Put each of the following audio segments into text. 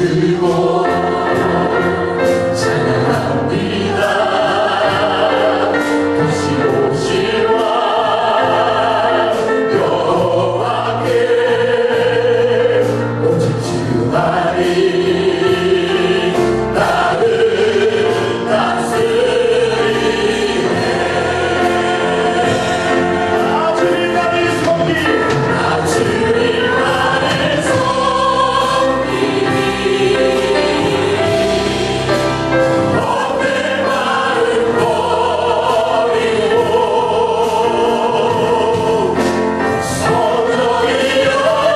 들고 찬양합니다. 다시 오실 왕 여호와께 오직 주만이 나를 다스리네. 주님만의 손길, 주님만의 손길이 어때 마른 거리고 성령이 내려고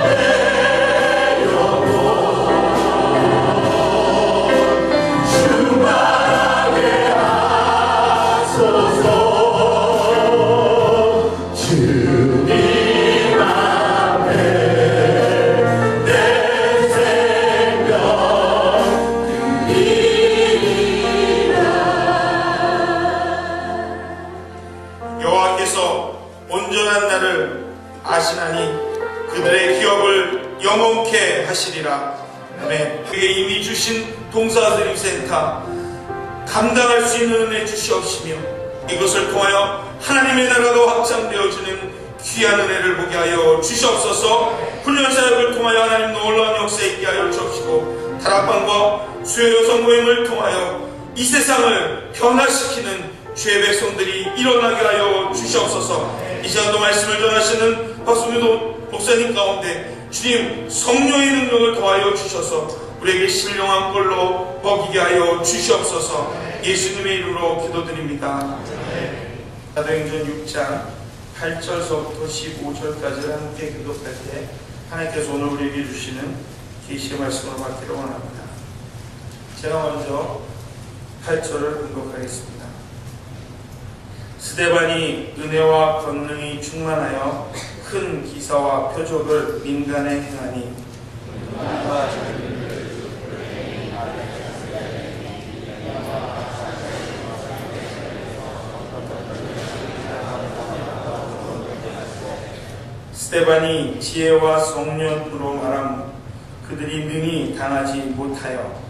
충만하게 하소서. 주님 앞에 내 생명 드리리라. 여호와께서 온전한 나를 아시나니 그들의 기업을 영원케 하시리라. 아멘. 그에게 이미 주신 동사드림센터 감당할 수 있는 은혜 주시옵시며 이것을 통하여 하나님의 나라가 확장되어지는 귀한 은혜를 보게 하여 주시옵소서. 훈련사역을 통하여 하나님 놀라운 역사 있게 하여 주옵시고 다락방과 수요 여성 모임을 통하여 이 세상을 변화시키는 주의 백성들이 일어나게 하여 주시옵소서. 이 시간도 말씀을 전하시는 박수미도 목사님 가운데 주님 성령의 능력을 더하여 주셔서 우리에게 신령한 꼴로 먹이게 하여 주시옵소서. 예수님의 이름으로 기도드립니다. 사도행전 6장 8절서부터 15절까지를 함께 교독할 때 하나님께서 오늘 우리에게 주시는 계시의 말씀을 받기를 원합니다. 제가 먼저 8절을 공독하겠습니다. 스데반이 은혜와 권능이 충만하여 큰 기사와 표적을 민간에 행하니 스데반이 지혜와 성령으로 말함 그들이 능히 당하지 못하여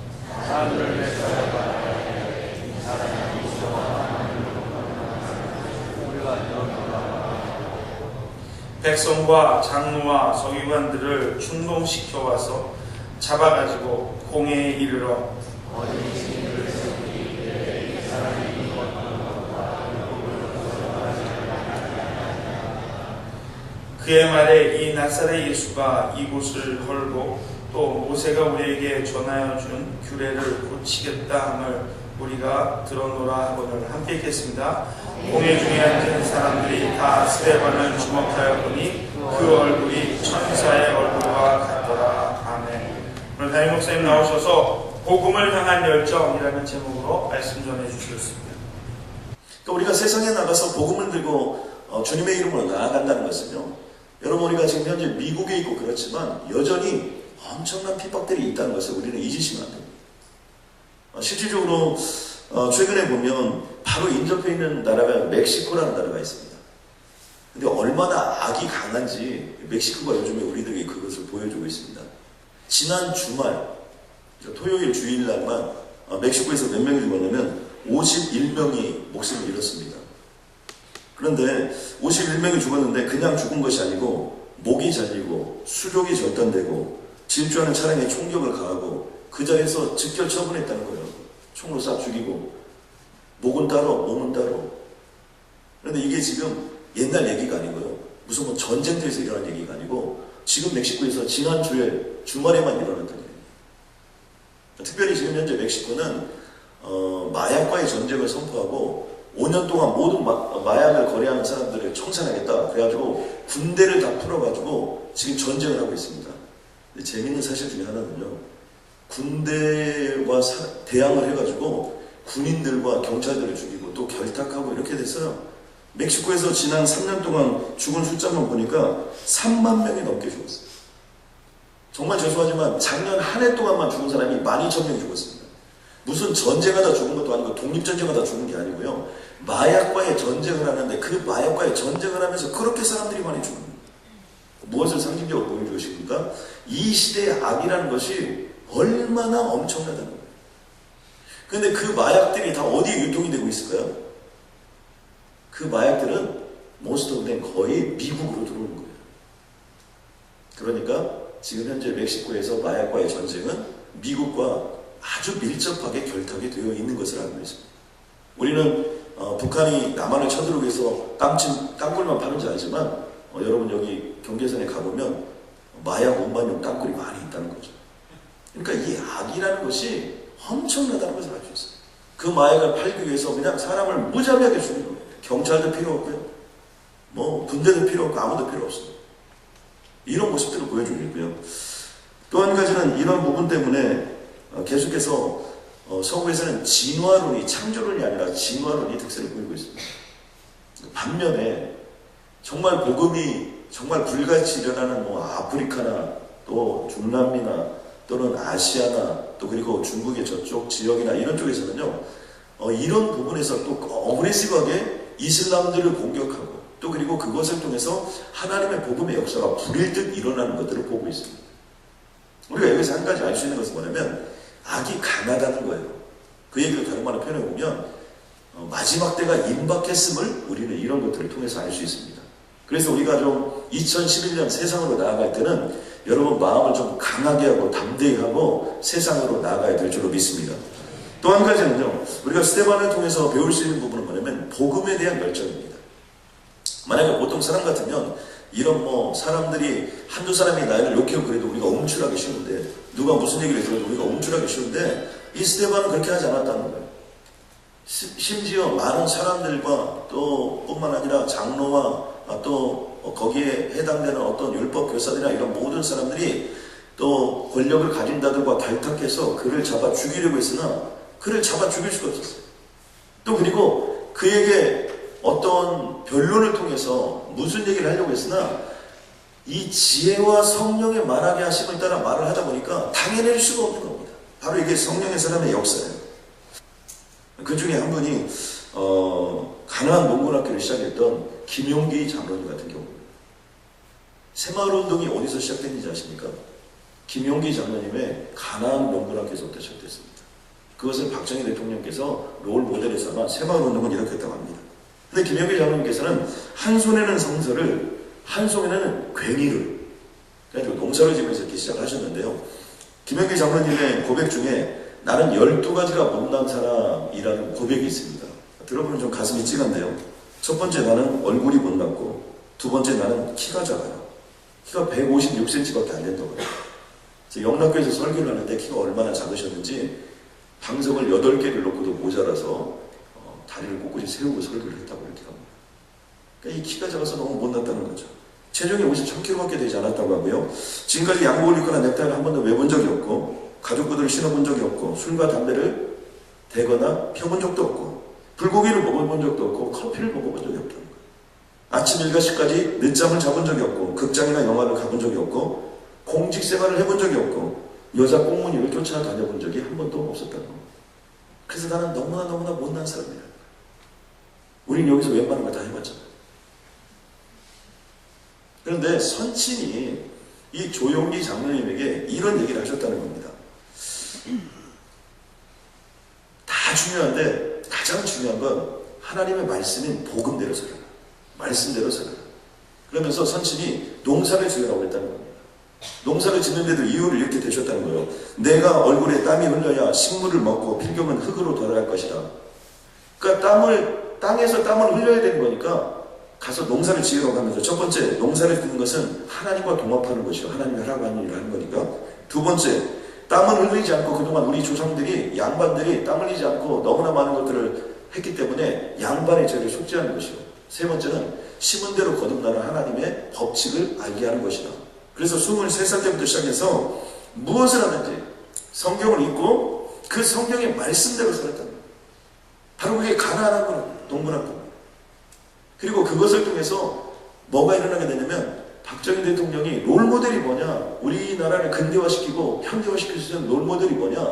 백성과 장로와 서기관들을 충동시켜 와서 잡아가지고 공회에 이르러 그의 말에 이 나사렛 예수가 이곳을 헐고 또 모세가 우리에게 전하여 준 규례를 고치겠다 함을 우리가 들어노라 하거늘. 함께 읽겠습니다. 공회 중에 앉은 사람들이 다 스데반을 주목하여 보니 그 얼굴이 천사의 얼굴과 같더라. 아멘. 오늘 담임 목사님 나오셔서 복음을 향한 열정이라는 제목으로 말씀 전해 주셨습니다. 그러니까 우리가 세상에 나가서 복음을 들고 주님의 이름으로 나아간다는 것은요, 여러분 우리가 지금 현재 미국에 있고 그렇지만 여전히 엄청난 핍박들이 있다는 것을 우리는 잊으시면 안 됩니다. 실질적으로 최근에 보면 바로 인접해 있는 나라가 멕시코라는 나라가 있습니다. 근데 얼마나 악이 강한지 멕시코가 요즘에 우리들에게 그것을 보여주고 있습니다. 지난 주말 토요일 주일날만 멕시코에서 몇 명이 죽었냐면 51명이 목숨을 잃었습니다. 그런데 51명이 죽었는데 그냥 죽은 것이 아니고 목이 잘리고 수족이 절단되고 질주하는 차량에 총격을 가하고 그 자리에서 즉결 처분했다는 거예요. 총으로 싹 죽이고 목은 따로 몸은 따로. 그런데 이게 지금 옛날 얘기가 아니고요, 무슨 뭐 전쟁터에서 일어난 얘기가 아니고 지금 멕시코에서 지난 주말에만 일어났던 일이에요. 특별히 지금 현재 멕시코는 마약과의 전쟁을 선포하고 5년 동안 모든 마약을 거래하는 사람들을 청산하겠다 그래가지고 군대를 다 풀어가지고 지금 전쟁을 하고 있습니다. 근데 재밌는 사실 중에 하나는요, 군대와 대항을 해가지고 군인들과 경찰들을 죽이고 또 결탁하고 이렇게 됐어요. 멕시코에서 지난 3년 동안 죽은 숫자만 보니까 3만 명이 넘게 죽었어요. 정말 죄송하지만 작년 한 해 동안만 죽은 사람이 12,000명 죽었습니다. 무슨 전쟁하다 죽은 것도 아니고 독립전쟁하다 죽은 게 아니고요, 마약과의 전쟁을 하는데 그 마약과의 전쟁을 하면서 그렇게 사람들이 많이 죽습니다. 무엇을 상징적으로 보여주고 싶습니까? 이 시대의 악이라는 것이 얼마나 엄청나다는 거예요. 그런데 그 마약들이 다 어디에 유통이 되고 있을까요? 그 마약들은 most of them 거의 미국으로 들어오는 거예요. 그러니까 지금 현재 멕시코에서 마약과의 전쟁은 미국과 아주 밀접하게 결탁이 되어 있는 것을 알고 있습니다. 우리는 북한이 남한을 쳐들어오기 위해서 땅굴만 파는지 알지만 여러분 여기 경계선에 가보면 마약 운반용 땅굴이 많이 있다는 거죠. 그러니까 이 악이라는 것이 엄청나다는 것을 알 수 있어요. 그 마약을 팔기 위해서 그냥 사람을 무자비하게 죽이는 거예요. 경찰도 필요 없고요. 뭐 군대도 필요 없고 아무도 필요 없습니다. 이런 모습들을 보여주고 있고요. 또 한 가지는 이런 부분 때문에 계속해서 서구에서는 진화론이, 창조론이 아니라 진화론이 특세를 보이고 있습니다. 반면에 정말 복음이 정말 불같이 일어나는 뭐 아프리카나 또 중남미나 또는 아시아나 또 그리고 중국의 저쪽 지역이나 이런 쪽에서는요, 이런 부분에서 또 어그레시브하게 이슬람들을 공격하고 또 그리고 그것을 통해서 하나님의 복음의 역사가 불일 듯 일어나는 것들을 보고 있습니다. 우리가 여기서 한 가지 알 수 있는 것은 뭐냐면 악이 강하다는 거예요. 그 얘기를 다른 말로 표현해 보면 마지막 때가 임박했음을 우리는 이런 것들을 통해서 알 수 있습니다. 그래서 우리가 좀 2011년 세상으로 나아갈 때는 여러분 마음을 좀 강하게 하고 담대히 하고 세상으로 나아가야 될 줄로 믿습니다. 또 한 가지는요, 우리가 스데반을 통해서 배울 수 있는 부분은 뭐냐면 복음에 대한 열정입니다. 만약에 보통 사람 같으면 이런 뭐 사람들이 한두 사람이 나를 욕해도 그래도 우리가 움츠하기 쉬운데, 누가 무슨 얘기를 들어도 우리가 움츠하기 쉬운데 이 스데반은 그렇게 하지 않았다는 거예요. 심지어 많은 사람들과 또 뿐만 아니라 장로와 또 거기에 해당되는 어떤 율법 교사들이나 이런 모든 사람들이 또 권력을 가진 자들과 결탁해서 그를 잡아 죽이려고 했으나 그를 잡아 죽일 수가 없었어요. 또 그리고 그에게 어떤 변론을 통해서 무슨 얘기를 하려고 했으나 이 지혜와 성령의 말하게 하심을 따라 말을 하다 보니까 당해낼 수가 없는 겁니다. 바로 이게 성령의 사람의 역사예요. 그 중에 한 분이 가나안 농군학교를 시작했던 김용기 장로님 같은 경우입니다. 새마을운동이 어디서 시작됐는지 아십니까? 김용기 장로님의 가나안 농군학교에서부터 시작됐습니다. 그것을 박정희 대통령께서 롤 모델에 삼아 새마을운동을 일으켰다고 합니다. 근데 김용기 장로님께서는 한 손에는 성서를, 한 손에는 괭이를, 그래가지고 농사를 지면서 이렇게 시작하셨는데요. 김용기 장로님의 고백 중에 나는 12가지가 못난 사람이라는 고백이 있습니다. 들어보면 좀 가슴이 찌간데요. 첫 번째, 나는 얼굴이 못났고, 두 번째, 나는 키가 작아요. 키가 156cm밖에 안 된다고 해요. 영락교에서 설교를 하는데 키가 얼마나 작으셨는지 방석을 8개를 놓고도 모자라서 다리를 꼿꼿이 세우고 설교를 했다고 이렇게 합니다. 그러니까 이 키가 작아서 너무 못났다는 거죠. 체중이 53kg밖에 되지 않았다고 하고요. 지금까지 양복을 입거나 넥타이를 한 번도 매본 적이 없고, 가죽구두를 신어본 적이 없고, 술과 담배를 대거나 펴본 적도 없고, 불고기를 먹어본 적도 없고, 커피를 먹어본 적이 없다는 거예요. 아침 일과시까지 늦잠을 자본 적이 없고, 극장이나 영화를 가본 적이 없고, 공직 생활을 해본 적이 없고, 여자 꽁무니를 쫓아다녀본 적이 한 번도 없었다는 겁니다. 그래서 나는 너무나 못난 사람이라는 거예요. 우린 여기서 웬만한 거 다 해봤잖아요. 그런데 선친이 이 조용기 장로님에게 이런 얘기를 하셨다는 겁니다. 다 중요한데 가장 중요한 건 하나님의 말씀인 복음대로 살아라. 말씀대로 살아라. 그러면서 선친이 농사를 지으라고 했다는 겁니다. 농사를 짓는데도 이유를 이렇게 대셨다는 거예요. 내가 얼굴에 땀이 흘러야 식물을 먹고 필경은 흙으로 돌아갈 것이다. 그러니까 땅에서 땀을 흘려야 되는 거니까 가서 농사를 지으라고 하면서, 첫 번째, 농사를 짓는 것은 하나님과 동업하는 것이요, 하나님이 하라고 하는 일을 하는 거니까. 두 번째, 땀을 흘리지 않고 그동안 우리 조상들이, 양반들이 땀 흘리지 않고 너무나 많은 것들을 했기 때문에 양반의 죄를 속죄하는 것이요. 세 번째는 심은 대로 거듭나는 하나님의 법칙을 알게 하는 것이다. 그래서 23살 때부터 시작해서 무엇을 하든지 성경을 읽고 그 성경의 말씀대로 살았다는 거예요. 바로 그게 가나안 농군학교입니다. 그리고 그것을 통해서 뭐가 일어나게 되냐면 박정희 대통령이 롤모델이 뭐냐, 우리나라를 근대화시키고 현대화시킬 수 있는 롤모델이 뭐냐,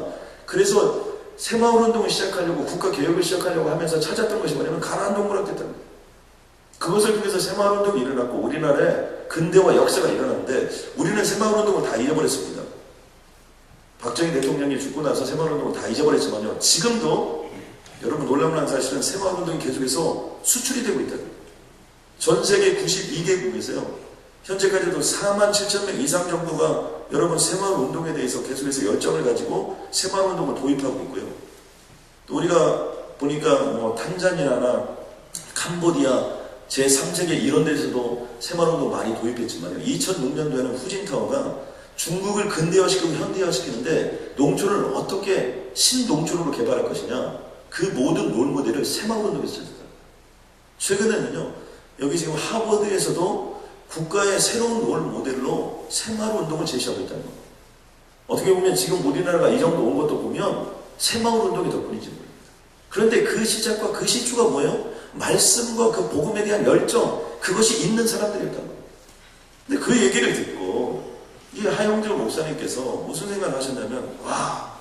그래서 새마을운동을 시작하려고, 국가개혁을 시작하려고 하면서 찾았던 것이 뭐냐면 가나안 농군학교였다는 거예요. 그것을 통해서 새마을운동이 일어났고 우리나라에 근대화 역사가 일어났는데 우리는 새마을운동을 다 잃어버렸습니다. 박정희 대통령이 죽고 나서 새마을운동을 다 잊어버렸지만요. 지금도 여러분 놀라운 사실은 새마을운동이 계속해서 수출이 되고 있다는 거예요. 전 세계 92개국에서요. 현재까지도 47,000명 이상 정도가 여러분 새마을운동에 대해서 계속해서 열정을 가지고 새마을운동을 도입하고 있고요. 또 우리가 보니까 뭐 탄자니아나 캄보디아 제3세계 이런 데서도 새마을운동 많이 도입했지만요. 2006년도에는 후진타오가 중국을 근대화시키고 현대화시키는데 농촌을 어떻게 신농촌으로 개발할 것이냐, 그 모든 롤모델을 새마을운동에서 찾았다. 최근에는요, 여기 지금 하버드에서도 국가의 새로운 롤모델로 새마을운동을 제시하고 있다는 겁니다. 어떻게 보면 지금 우리나라가 이 정도 온 것도 보면 새마을운동이 덕분인지 모릅니다. 그런데 그 시작과 그 시초가 뭐예요? 말씀과 그 복음에 대한 열정, 그것이 있는 사람들이었다는 겁니다. 근데 그 얘기를 듣고 이 하영조 목사님께서 무슨 생각을 하셨냐면, 와,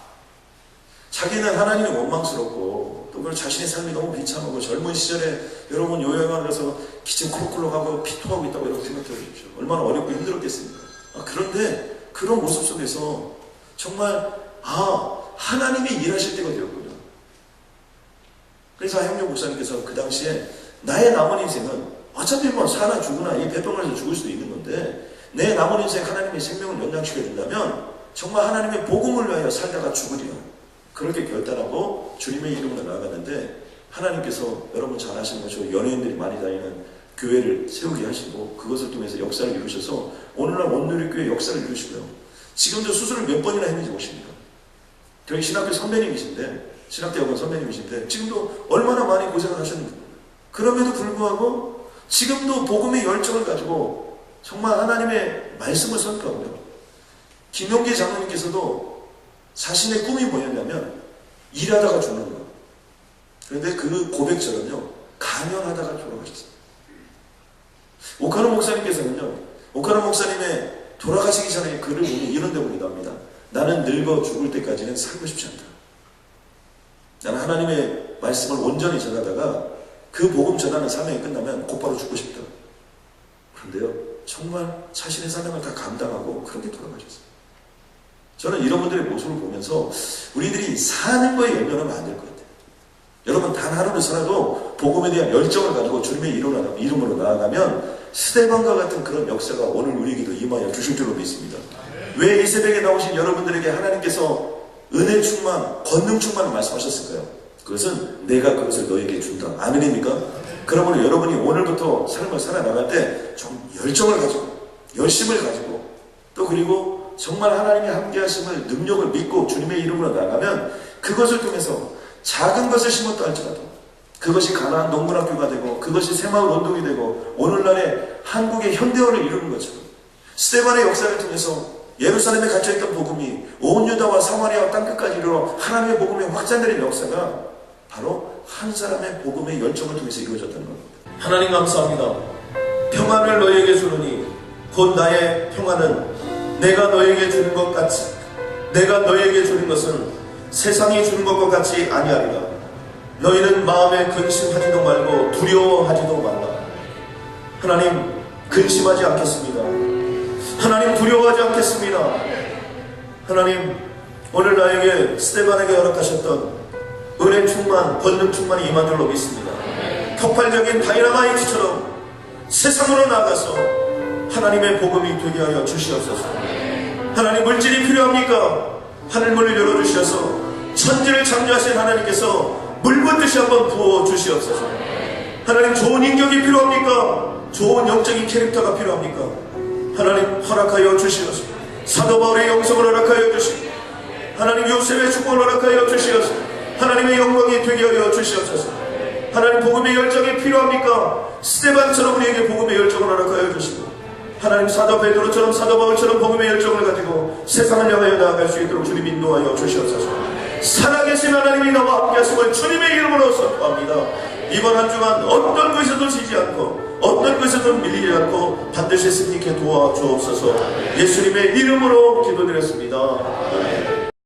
자기는 하나님이 원망스럽고 또 그걸 자신의 삶이 너무 비참하고 젊은 시절에 여러분 요양원 가서 기침 콜록콜록하고 피토하고 있다고 여러분 생각해 보십시오. 얼마나 어렵고 힘들었겠습니까? 그런데 그런 모습 속에서 정말 하나님이 일하실 때가 되었군요. 그래서 하영조 목사님께서 그 당시에 나의 남은 인생은 어차피 뭐 사나 죽으나 이 배병원에서 죽을 수도 있는 건데 내 남은 인생 하나님의 생명을 연장시켜 준다면 정말 하나님의 복음을 위하여 살다가 죽으리라. 그렇게 결단하고 주님의 이름으로 나아갔는데 하나님께서 여러분 잘 아시는 것처럼 연예인들이 많이 다니는 교회를 세우게 하시고 그것을 통해서 역사를 이루셔서 오늘날 온누리교회 역사를 이루시고요. 지금도 수술을 몇 번이나 했는지 모십니까? 저희 신학교 선배님이신데, 신학대학원 선배님이신데 지금도 얼마나 많이 고생을 하셨는지. 그럼에도 불구하고 지금도 복음의 열정을 가지고 정말 하나님의 말씀을 선포하고요. 김용기 장로님께서도 자신의 꿈이 뭐였냐면 일하다가 죽는 거예요. 그런데 그 고백처럼요, 강연하다가 돌아가셨어요. 오카노 목사님께서는요, 오카노 목사님의 돌아가시기 전에 글을 보면 이런 대목이 나옵니다. 나는 늙어 죽을 때까지는 살고 싶지 않다. 나는 하나님의 말씀을 온전히 전하다가 그 복음 전하는 사명이 끝나면 곧바로 죽고 싶다. 그런데요, 정말 자신의 사명을 다 감당하고 그렇게 돌아가셨어요. 저는 이런 분들의 모습을 보면서 우리들이 사는 거에 연연하면 안 될 것 같아요. 여러분 단 하루를 살아도 복음에 대한 열정을 가지고 주님의 이름으로 나아가면 스데반과 같은 그런 역사가 오늘 우리에게도 임하여 주실 줄로 믿습니다. 왜 이 새벽에 나오신 여러분들에게 하나님께서 은혜 충만, 권능 충만을 말씀하셨을까요? 그것은 내가 그것을 너에게 준다. 아멘입니까? 그러므로 여러분이 오늘부터 삶을 살아나갈 때 좀 열정을 가지고, 열심을 가지고, 또 그리고 정말 하나님이 함께 하심을, 능력을 믿고 주님의 이름으로 나가면 그것을 통해서 작은 것을 심었다 할지라도 그것이 가나안 농문학교가 되고 그것이 새마을 운동이 되고 오늘날의 한국의 현대화를 이루는 것처럼 스데반의 역사를 통해서 예루살렘에 갇혀있던 복음이 온 유다와 사마리아와 땅끝까지 이르러 하나님의 복음의 확장되는 역사가 바로 한 사람의 복음의 열정을 통해서 이루어졌다는 겁니다. 하나님 감사합니다. 평안을 너희에게 주노니 곧 나의 평안은 내가 너희에게 주는 것 같이, 내가 너희에게 주는 것은 세상이 주는 것과 같이 아니하리라. 너희는 마음에 근심하지도 말고 두려워하지도 말라. 하나님, 근심하지 않겠습니다. 하나님, 두려워하지 않겠습니다. 하나님, 오늘 나에게 스데반에게 허락하셨던 은혜 충만, 권능 충만이 임한 줄로 믿습니다. 폭발적인 다이너마이트처럼 세상으로 나가서 하나님의 복음이 되게 하여 주시옵소서. 하나님, 물질이 필요합니까? 하늘문을 열어주셔서 천지를 창조하신 하나님께서 물 붓듯이 한번 부어 주시옵소서. 하나님, 좋은 인격이 필요합니까? 좋은 영적인 캐릭터가 필요합니까? 하나님, 허락하여 주시옵소서. 사도 바울의 영성을 허락하여 주시옵소서. 하나님, 요셉의 축복을 허락하여 주시옵소서. 하나님의 영광이 되게 하여 주시옵소서. 하나님, 복음의 열정이 필요합니까? 스데반처럼 우리에게 복음의 열정을 허락하여 주시고 하나님, 사도 베드로처럼 사도 바울처럼 복음의 열정을 가지고 세상을 향하여 나아갈 수 있도록 주님 인도하여 주시옵소서. 살아계신 하나님이 나와 함께 하심을 주님의 이름으로 선포합니다. 이번 한 주간 어떤 것에도 지지 않고 어떤 것에도 밀리지 않고 반드시 승리케 도와주옵소서. 예수님의 이름으로 기도드렸습니다.